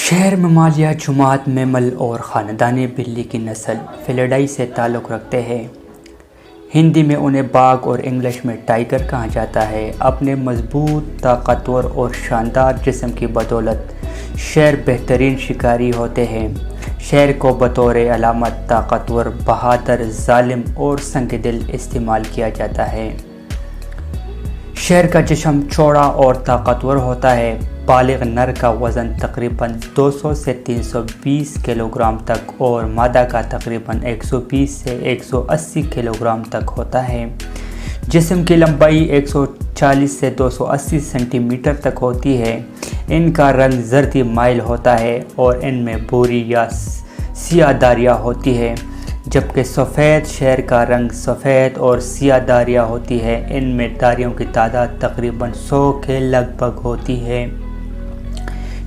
شہر ممالیہ جماعت میمل اور خاندانی بلی کی نسل فیلیڈائی سے تعلق رکھتے ہیں۔ ہندی میں انہیں باگھ اور انگلش میں ٹائیگر کہا جاتا ہے۔ اپنے مضبوط، طاقتور اور شاندار جسم کی بدولت شیر بہترین شکاری ہوتے ہیں۔ شیر کو بطور علامت طاقتور، بہادر، ظالم اور سنگ دل استعمال کیا جاتا ہے۔ شیر کا جسم چوڑا اور طاقتور ہوتا ہے۔ بالغ نر کا وزن تقریباً 200 سے 320 کلو گرام تک اور مادہ کا تقریباً 120 سے 180 کلو گرام تک ہوتا ہے۔ جسم کی لمبائی 140 سے 280 سینٹی میٹر تک ہوتی ہے۔ ان کا رنگ زردی مائل ہوتا ہے اور ان میں بھوری یا سیاہ داریاں ہوتی ہے، جبکہ سفید شیر کا رنگ سفید اور سیاہ داریاں ہوتی ہے۔ ان میں داریوں کی تعداد تقریباً 100 کے لگ بھگ ہوتی ہے۔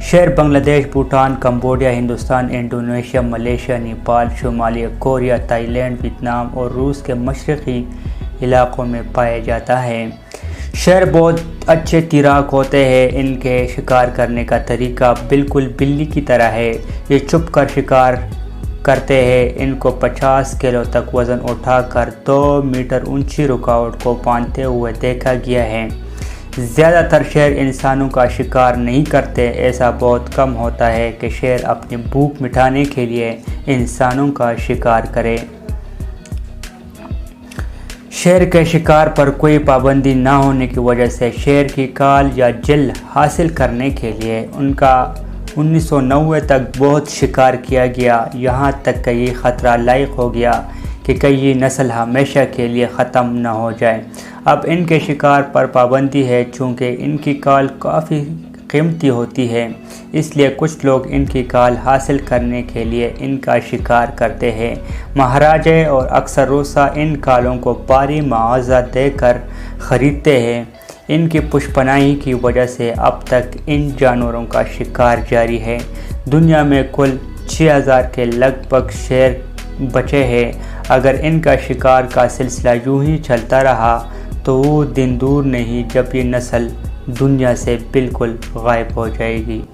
شیر Bangladesh, Bhutan, Cambodia, Hindustan, Indonesia, Malaysia, Nepal, شمالی کوریا، تائی لینڈ، ویتنام اور روس کے مشرقی علاقوں میں پایا جاتا ہے۔ شیر بہت اچھے تیراک ہوتے ہیں۔ ان کے شکار کرنے کا طریقہ بالکل بلی کی طرح ہے۔ یہ چھپ کر شکار کرتے ہیں۔ ان کو 50 کلو تک وزن اٹھا کر 2 میٹر اونچی رکاوٹ کو باندھتے ہوئے دیکھا گیا ہے۔ زیادہ تر شیر انسانوں کا شکار نہیں کرتے۔ ایسا بہت کم ہوتا ہے کہ شیر اپنی بھوک مٹانے کے لیے انسانوں کا شکار کرے۔ شیر کے شکار پر کوئی پابندی نہ ہونے کی وجہ سے شیر کی کال یا جلد حاصل کرنے کے لیے ان کا 1990 تک بہت شکار کیا گیا، یہاں تک کہ یہ خطرہ لاحق ہو گیا کہ کئی نسل ہمیشہ کے لیے ختم نہ ہو جائے۔ اب ان کے شکار پر پابندی ہے چونکہ ان کی کال کافی قیمتی ہوتی ہے، اس لیے کچھ لوگ ان کی کال حاصل کرنے کے لیے ان کا شکار کرتے ہیں۔ مہاراجے اور اکثر روسا ان کالوں کو بھاری معاوضہ دے کر خریدتے ہیں۔ ان کی پشپناہی کی وجہ سے اب تک ان جانوروں کا شکار جاری ہے۔ دنیا میں کل 6000 کے لگ بھگ شیر بچے ہیں۔ اگر ان کا شکار کا سلسلہ یوں ہی چلتا رہا تو وہ دن دور نہیں جب یہ نسل دنیا سے بالکل غائب ہو جائے گی۔